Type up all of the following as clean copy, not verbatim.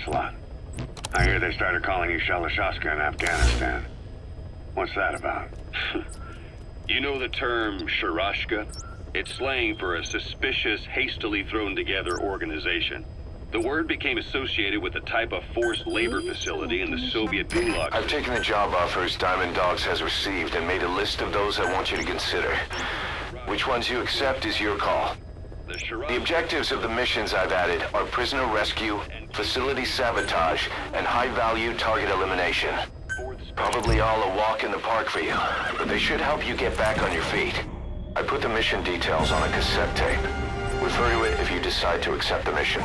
lot. I hear they started calling you Shalashaska in Afghanistan. What's that about? You know the term Sharashka? It's slang for a suspicious, hastily thrown together organization. The word became associated with a type of forced labor facility in the Soviet Gulag. I've taken the job offers Diamond Dogs has received and made a list of those I want you to consider. Which ones you accept is your call. The objectives of the missions I've added are prisoner rescue, facility sabotage, and high-value target elimination. Probably all a walk in the park for you, but they should help you get back on your feet. I put the mission details on a cassette tape. Refer to it if you decide to accept the mission.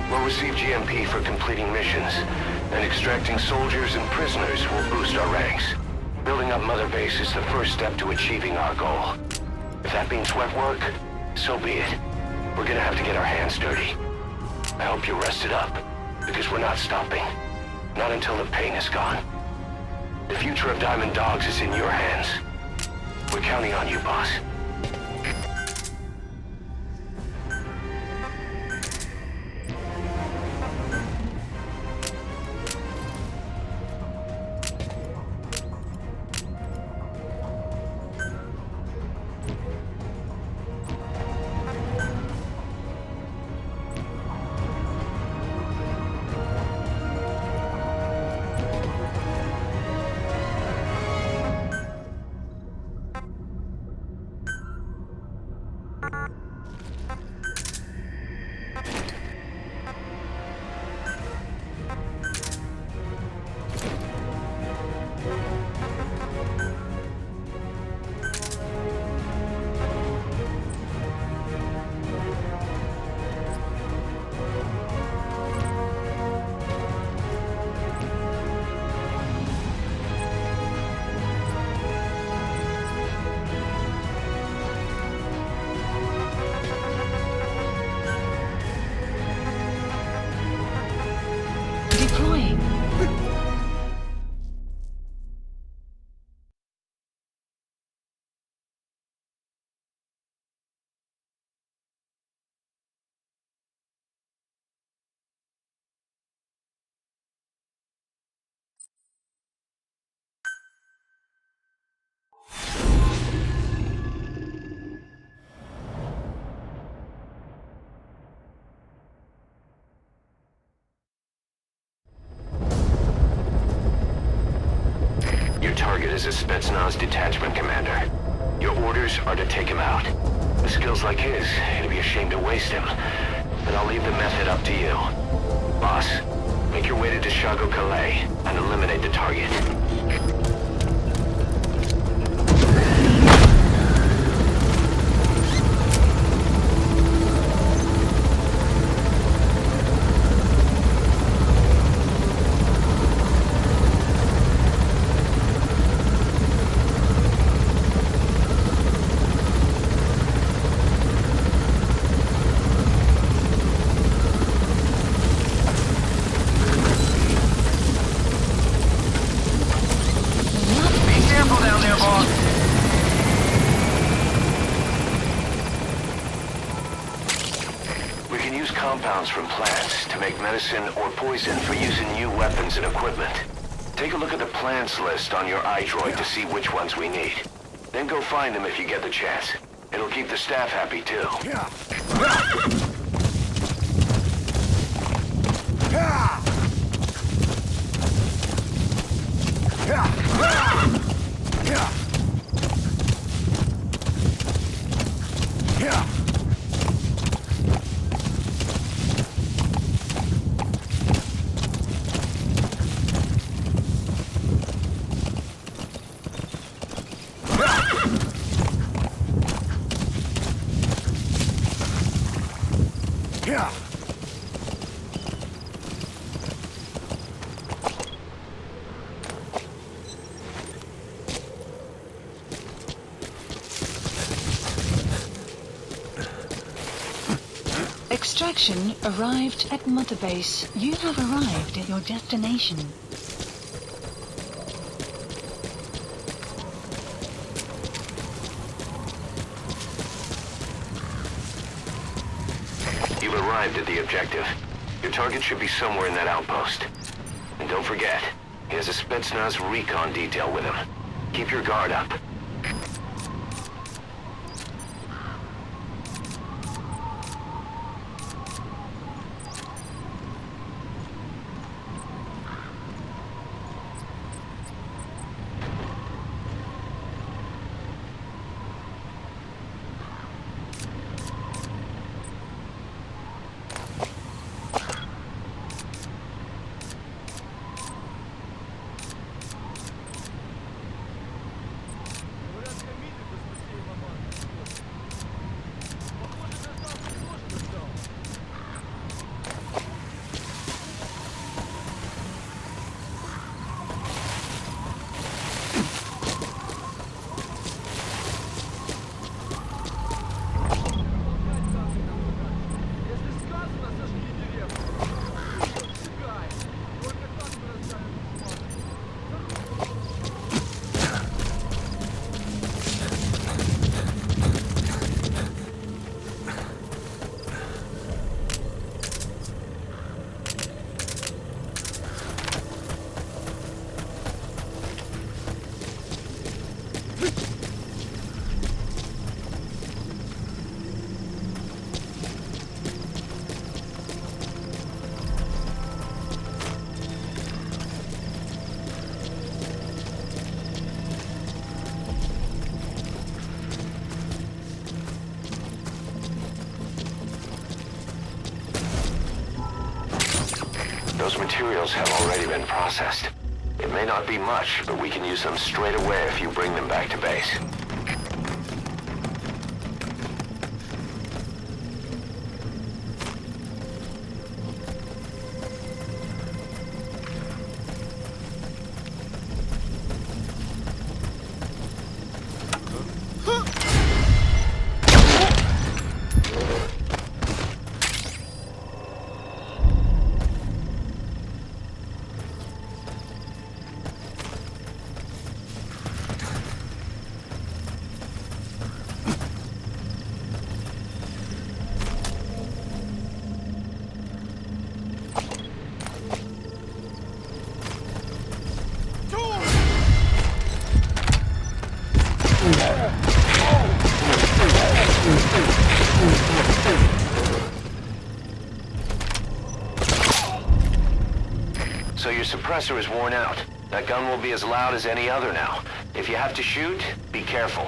We'll receive GMP for completing missions, and extracting soldiers and prisoners will boost our ranks. Building up Mother Base is the first step to achieving our goal. If that means wet work, so be it. We're gonna have to get our hands dirty. I hope you're rested up, because we're not stopping. Not until the pain is gone. The future of Diamond Dogs is in your hands. We're counting on you, boss. Target is a Spetsnaz detachment commander. Your orders are to take him out. With skills like his, it'd be a shame to waste him. But I'll leave the method up to you. Boss, make your way to Deshago Calais and eliminate the target. Compounds from plants to make medicine or poison for use in new weapons and equipment. Take a look at the plants list on your iDroid to see which ones we need. Then go find them if you get the chance. It'll keep the staff happy too. Extraction arrived at Mother Base. You have arrived at your destination. You've arrived at the objective. Your target should be somewhere in that outpost. And don't forget, he has a Spetsnaz recon detail with him. Keep your guard up. Those materials have already been processed. It may not be much, but we can use them straight away if you bring them back to base. So your suppressor is worn out. That gun will be as loud as any other now. If you have to shoot, be careful.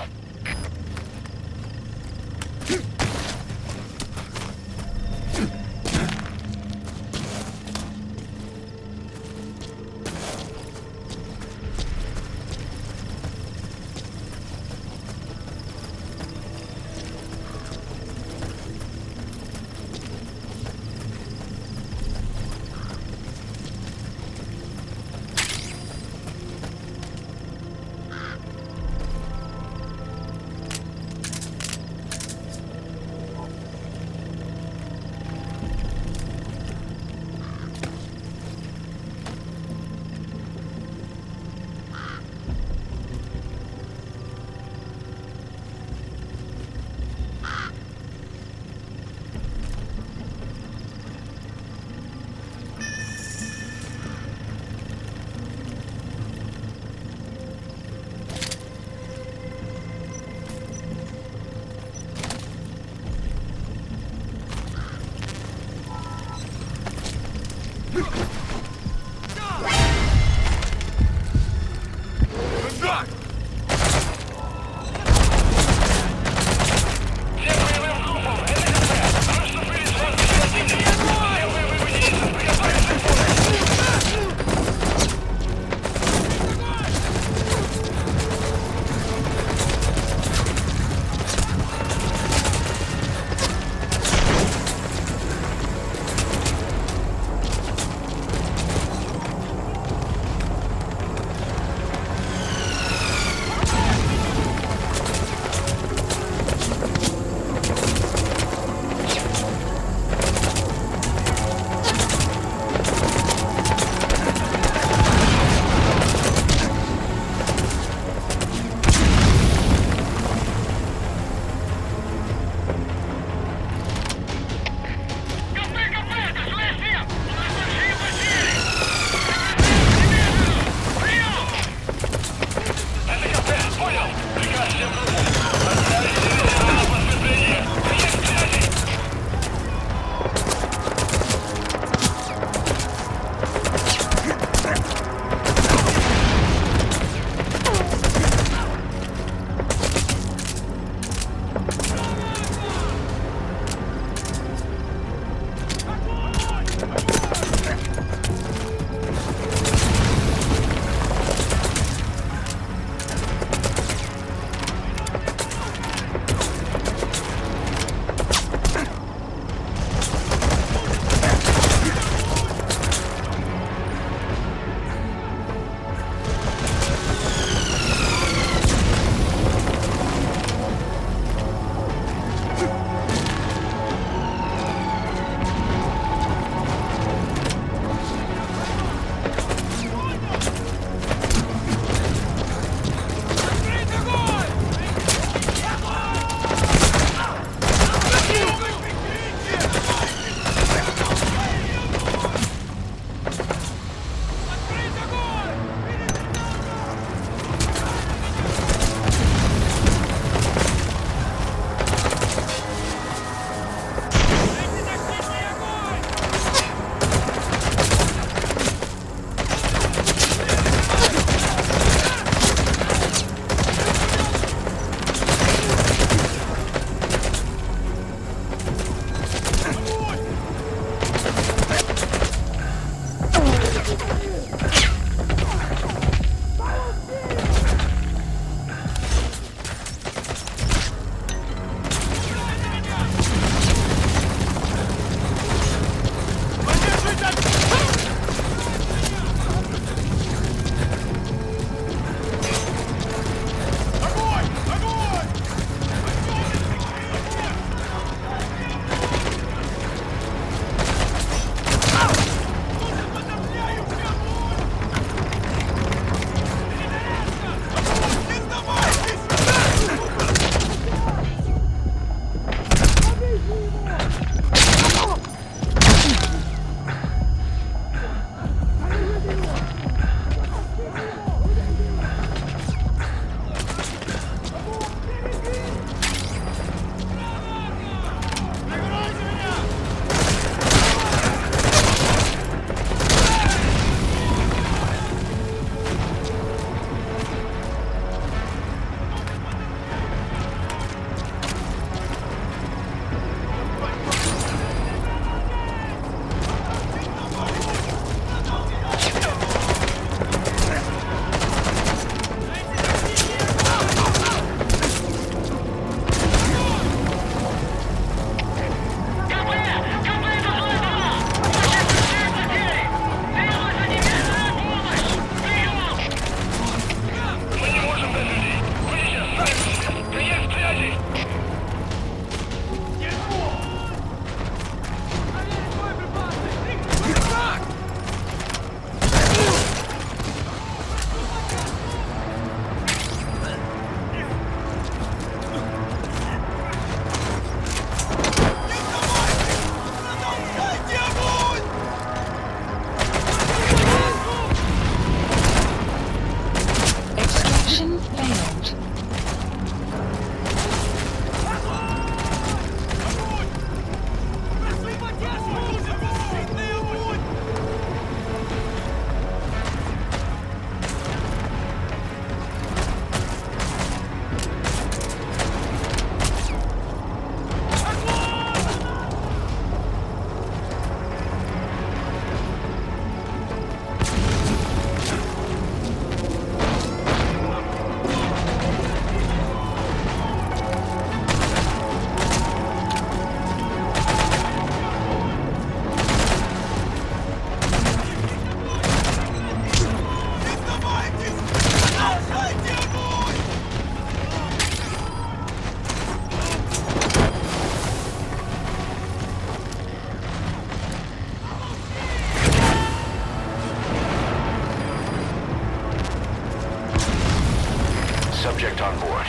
subject on board.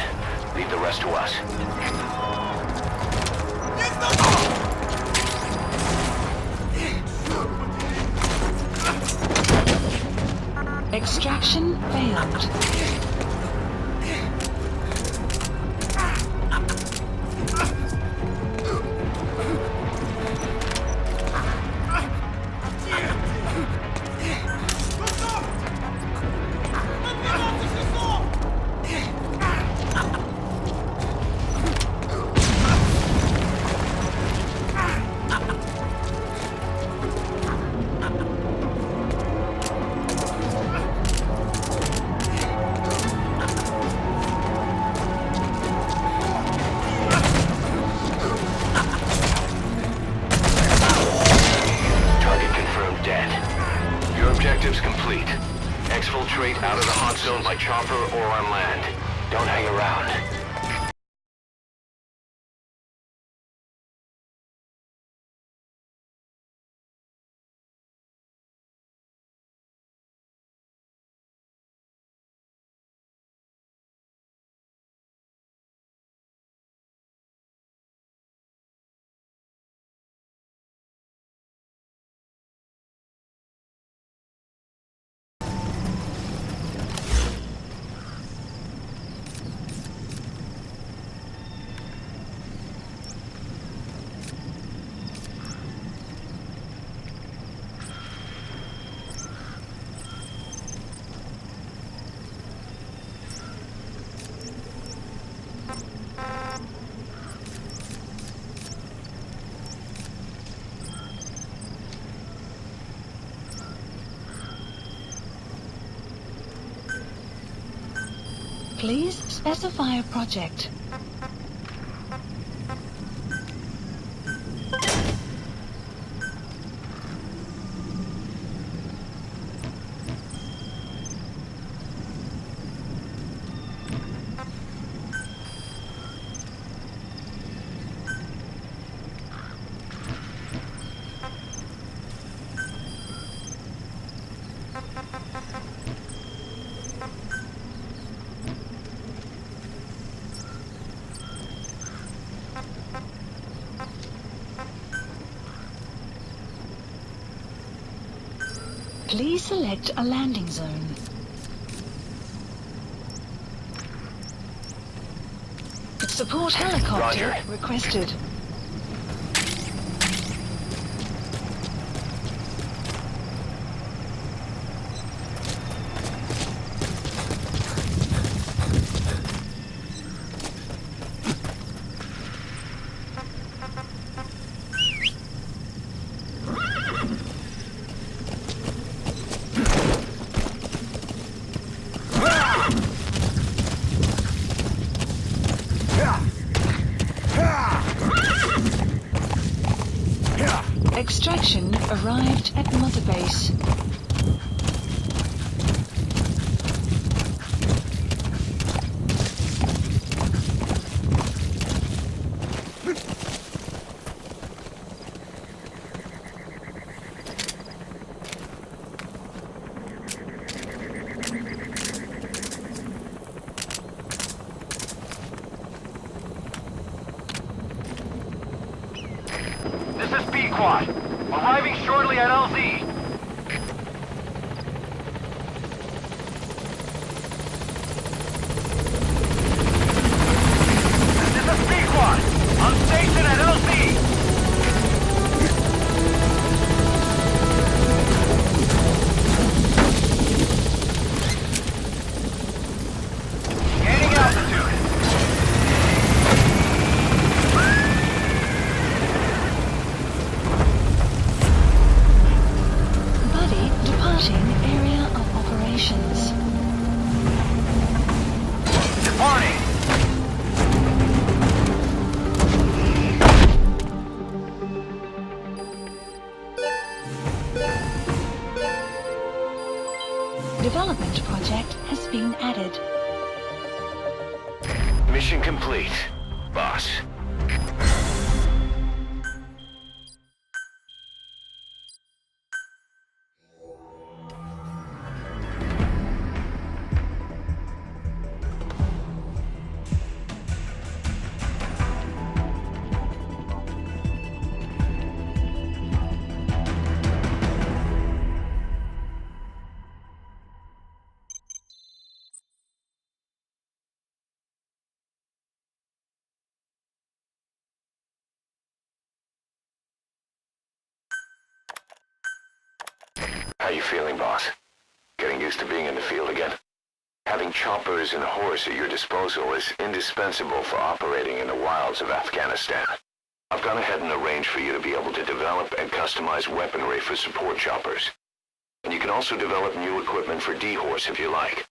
Leave the rest to us. Extraction failed. Objectives complete. Exfiltrate out of the hot zone by chopper or on land. Don't hang around. Please specify a project. Please select a landing zone. Support helicopter Roger. requested. Extraction arrived at Mother Base. This is B-Quad. Arriving shortly at LZ. This is B-Quad. On station at LZ. Gaining altitude. Area of operations. Departing. Development project has been added. Mission complete, boss. How you feeling, boss? Getting used to being in the field again? Having choppers and a horse at your disposal is indispensable for operating in the wilds of Afghanistan. I've gone ahead and arranged for you to be able to develop and customize weaponry for support choppers. And you can also develop new equipment for D-Horse if you like.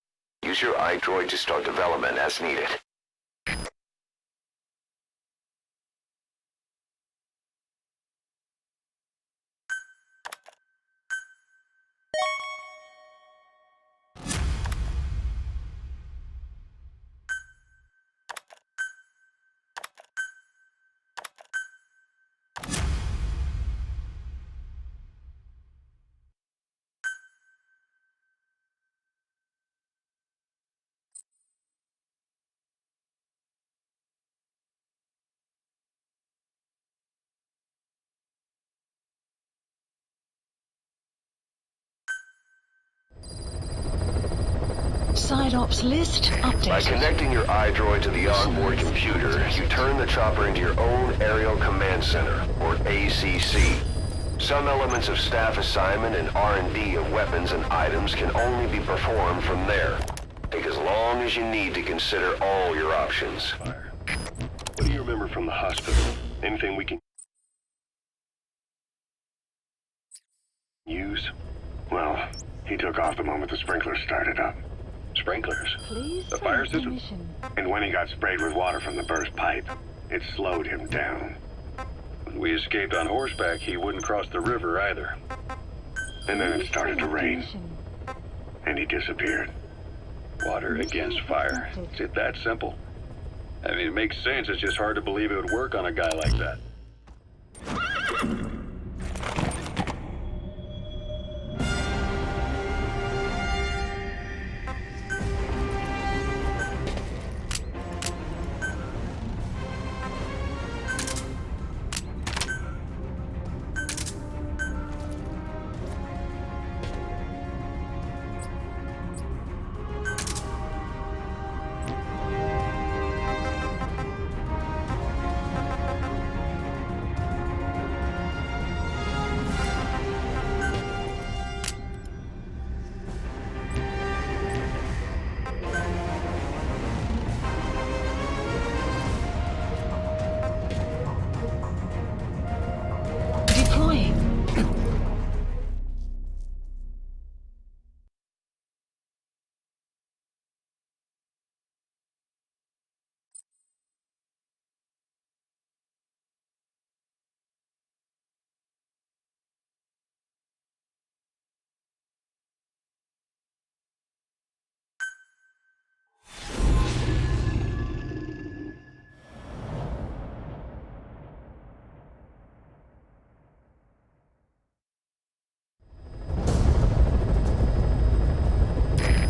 Use your iDroid to start development as needed. Side ops list updated. By connecting your iDroid to the onboard computer, you turn the chopper into your own Aerial Command Center, or ACC. Some elements of staff assignment and R&D of weapons and items can only be performed from there. Take as long as you need to consider all your options. What do you remember from the hospital? Anything we can use? Well, he took off the moment the sprinklers started up. Sprinklers? Please The fire select system? mission. And when he got sprayed with water from the burst pipe, it slowed him down. When we escaped on horseback, he wouldn't cross the river either. And then it Please started to select rain, mission. and he disappeared. Water against fire. Is it that simple? I mean, it makes sense. It's just hard to believe it would work on a guy like that. Deploying.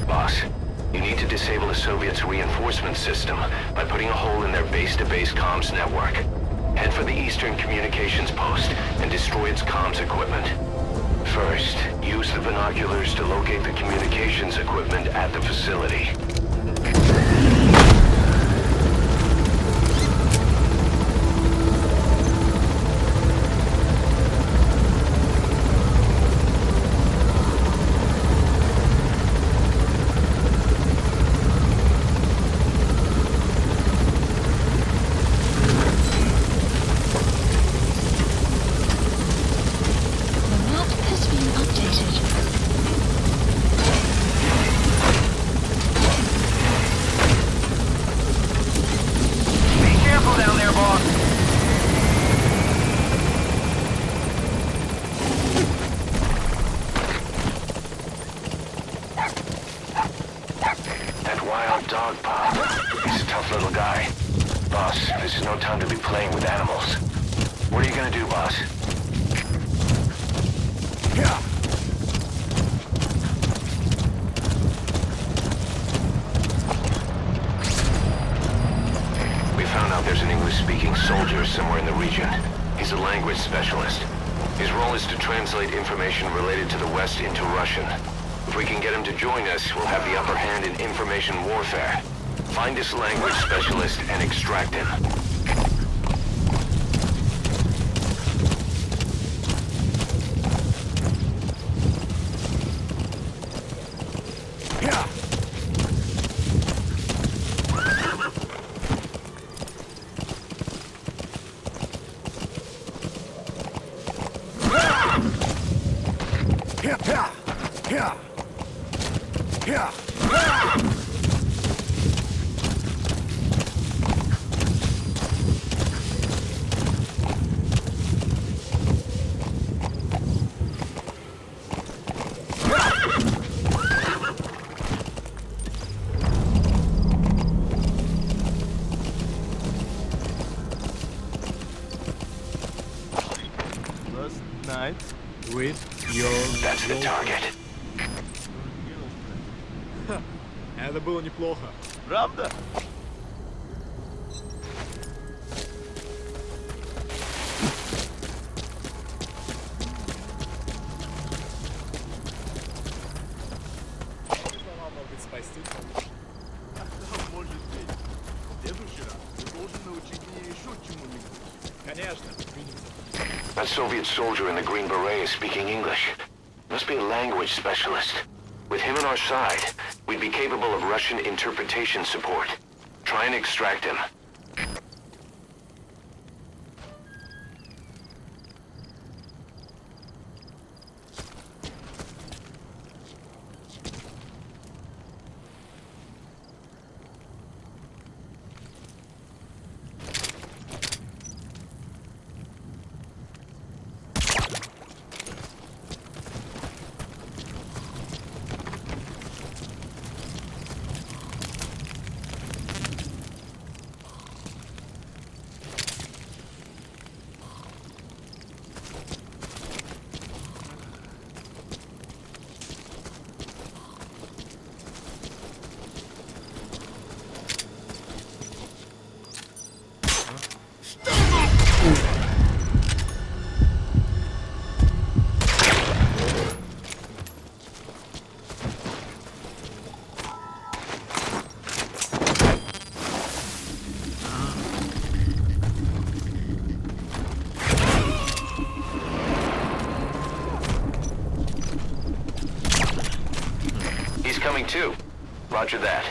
Boss, you need to disable the Soviets' reinforcement system by putting a hole in their base-to-base comms network. Head for the Eastern Communications Post and destroy its comms equipment. First, use the binoculars to locate the communications equipment at the facility. The map has been updated. Be careful down there, boss! That wild dog, Pop. He's a tough little guy. Boss, this is no time to be playing with animals. What are you gonna do, boss? Yeah. We found out there's an English-speaking soldier somewhere in the region. He's a language specialist. His role is to translate information related to the West into Russian. If we can get him to join us, we'll have the upper hand in information warfare. Find this language specialist and extract him. tonight with your... That's the target. Это было неплохо. Правда? Спасти. Может быть. В следующий раз ты должен научить меня еще чему-нибудь. Конечно. That Soviet soldier in the Green Beret is speaking English. Must be a language specialist. With him on our side, we'd be capable of Russian interpretation support. Try and extract him. Coming too. Roger that.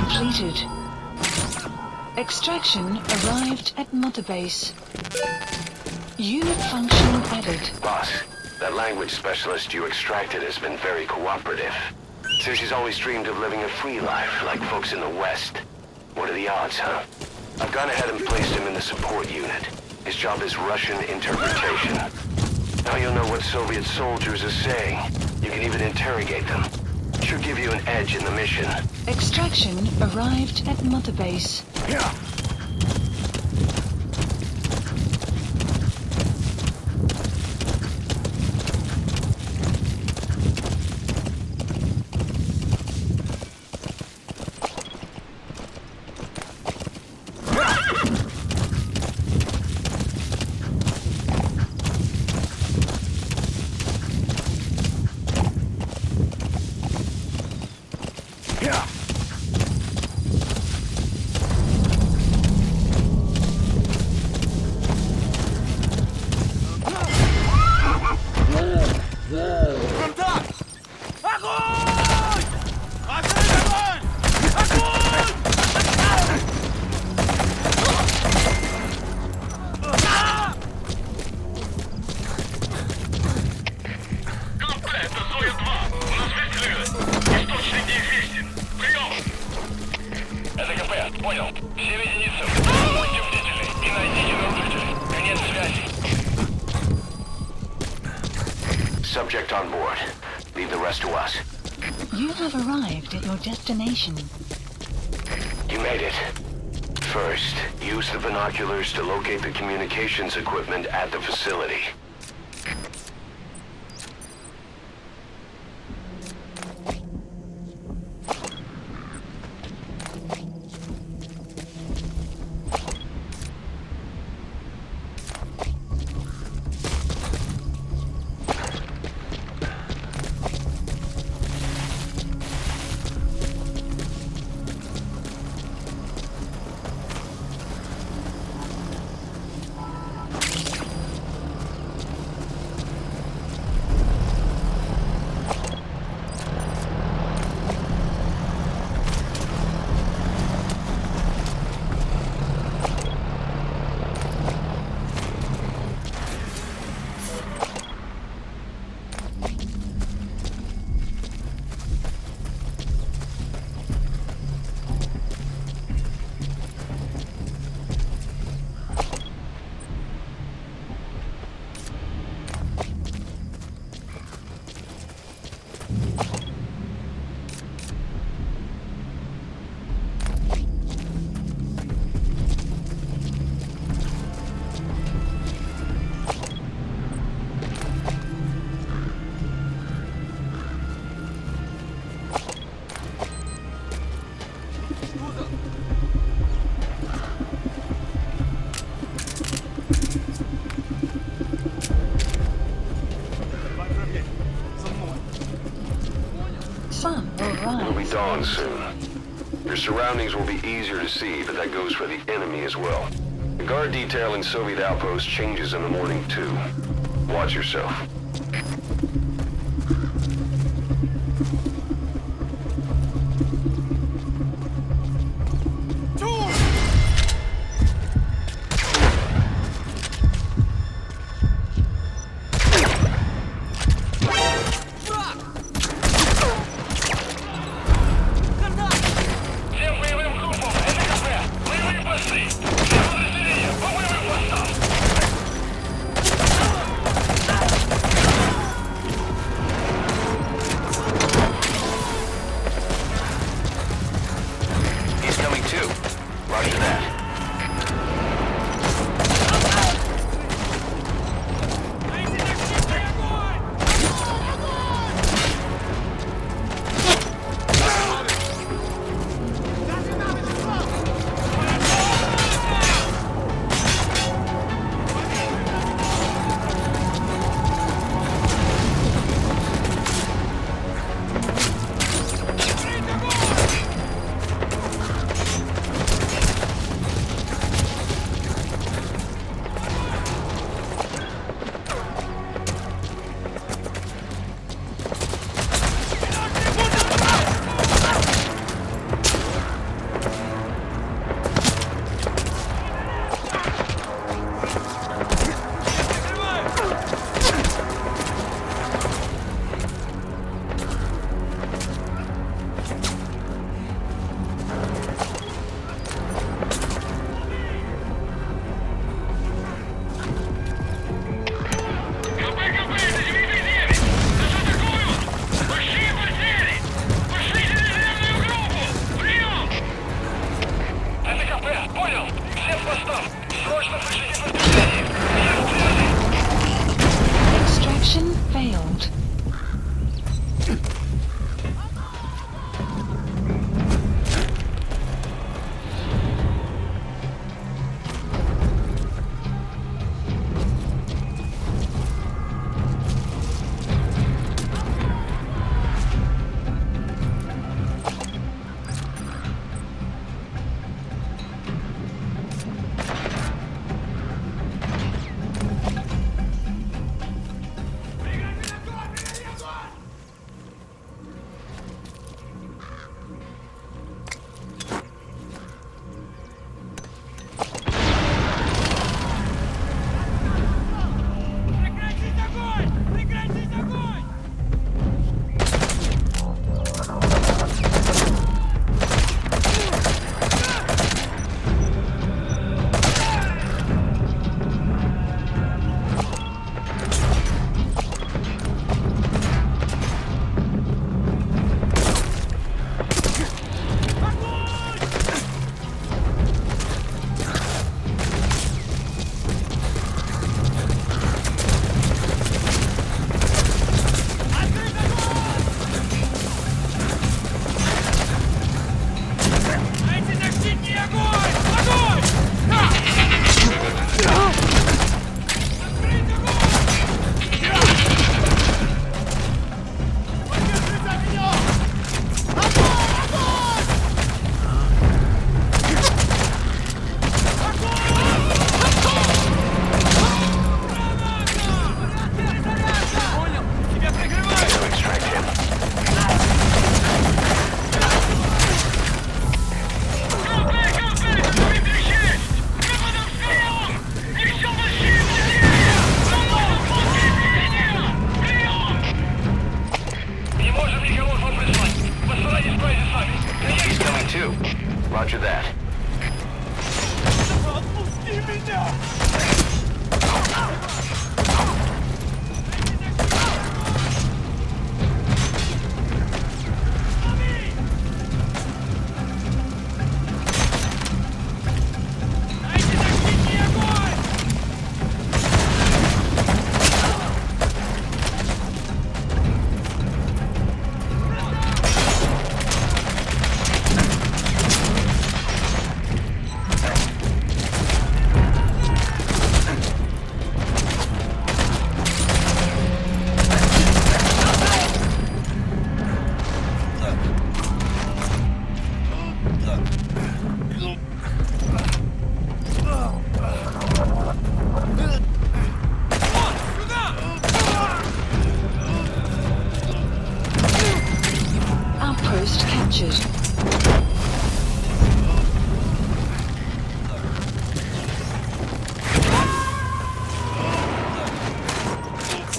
Completed. Extraction arrived at Mother Base. Unit function added. Boss, that language specialist you extracted has been very cooperative. Says she's always dreamed of living a free life like folks in the West. What are the odds, huh? I've gone ahead and placed him in the support unit. His job is Russian interpretation. Now you'll know what Soviet soldiers are saying. You can even interrogate them. Should give you an edge in the mission. Extraction arrived at Mother Base. Yeah. Subject on board. Leave the rest to us. You have arrived at your destination. You made it. First, use the binoculars to locate the communications equipment at the facility. dawn soon. Your surroundings will be easier to see, but that goes for the enemy as well. The guard detail in Soviet outpost changes in the morning, too. Watch yourself.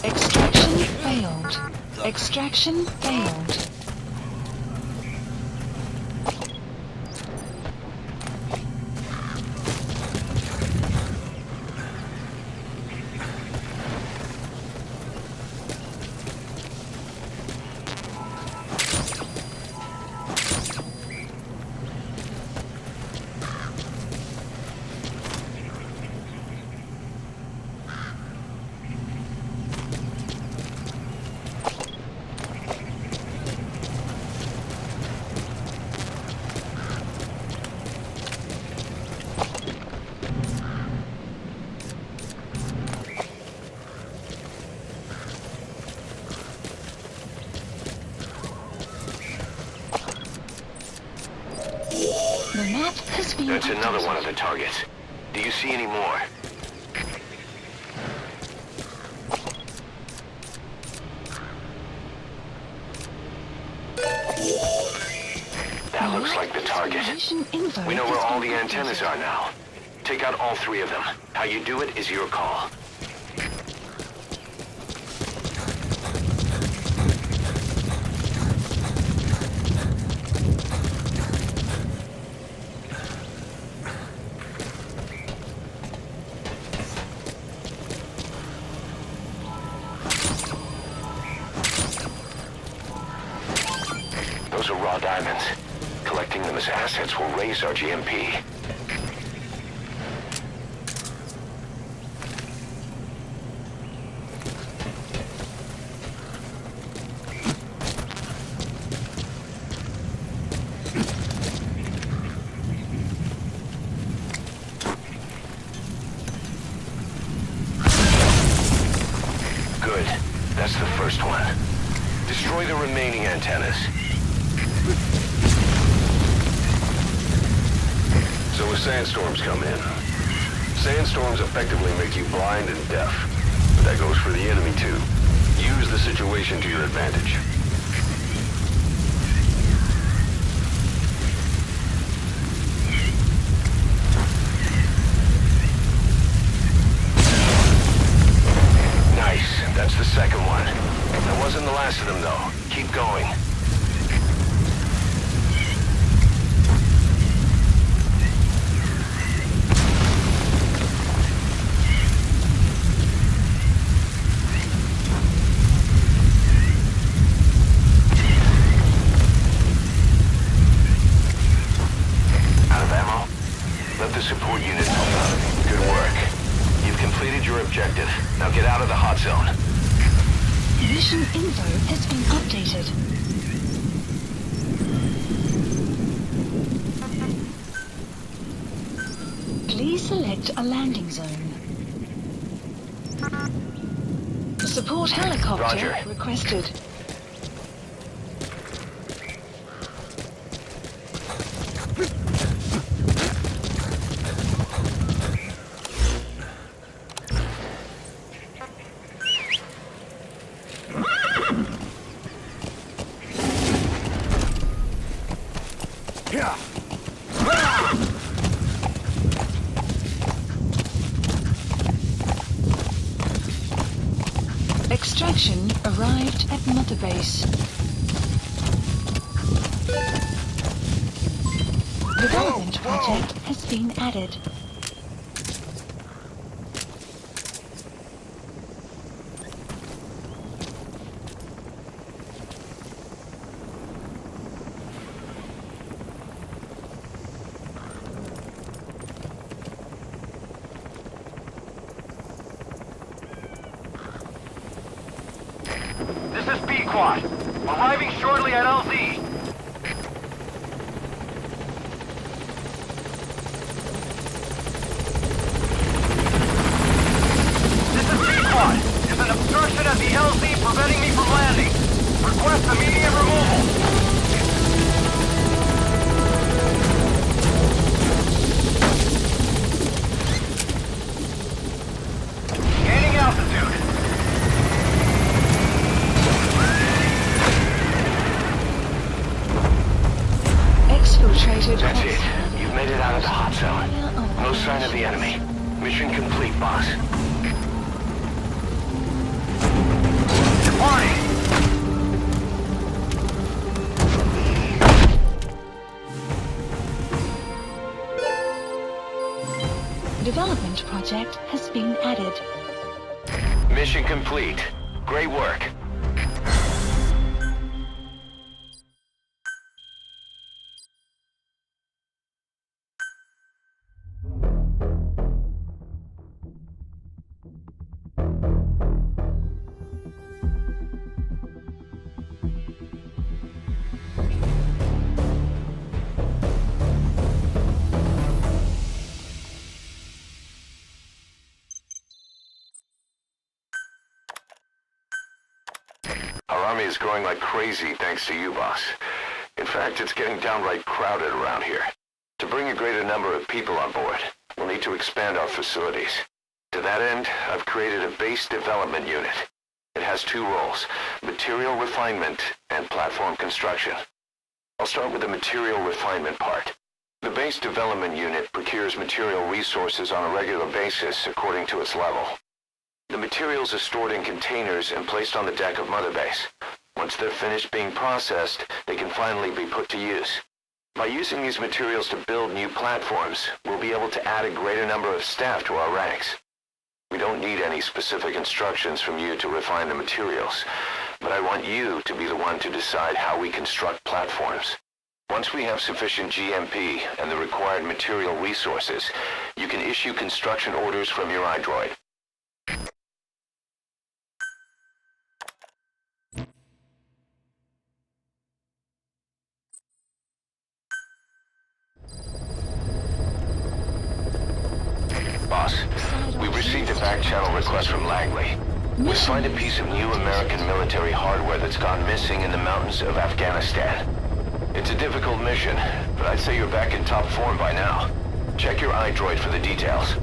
Extraction failed. Extraction failed. The map has been That's another updated. one of the targets. Do you see any more? That looks like the target. Position info We know where has all been the antennas updated. are now. Take out all 3 of them. How you do it is your call. Those are raw diamonds. Collecting them as assets will raise our GMP. Good. That's the first one. Destroy the remaining antennas. So when sandstorms come in, sandstorms effectively make you blind and deaf. But that goes for the enemy too. Use the situation to your advantage. Nice. That's the second one. That wasn't the last of them, though. Keep going. Out of ammo? Let the support unit help out. Good work. You've completed your objective. Now get out of the hot zone. Mission info has been updated. Please select a landing zone. Support helicopter Roger. requested. Extraction arrived at Mother Base. Development project has been added. This is B-Quad. Arriving shortly at LZ. This is B-Quad. There's an obstruction at the LZ preventing me from landing. Request immediate removal. Gaining altitude. Exfiltrated. That's it. You've made it out of the hot zone. No sign of the enemy. Mission complete, boss. Replying! Development project has been added. Mission complete. Great work. Our army is growing like crazy thanks to you, boss. In fact, it's getting downright crowded around here. To bring a greater number of people on board, we'll need to expand our facilities. To that end, I've created a base development unit. It has two roles, material refinement and platform construction. I'll start with the material refinement part. The base development unit procures material resources on a regular basis according to its level. The materials are stored in containers and placed on the deck of Mother Base. Once they're finished being processed, they can finally be put to use. By using these materials to build new platforms, we'll be able to add a greater number of staff to our ranks. We don't need any specific instructions from you to refine the materials, but I want you to be the one to decide how we construct platforms. Once we have sufficient GMP and the required material resources, you can issue construction orders from your iDroid. Boss, we've received a back-channel request from Langley. We find a piece of new American military hardware that's gone missing in the mountains of Afghanistan. It's a difficult mission, but I'd say you're back in top form by now. Check your iDroid for the details.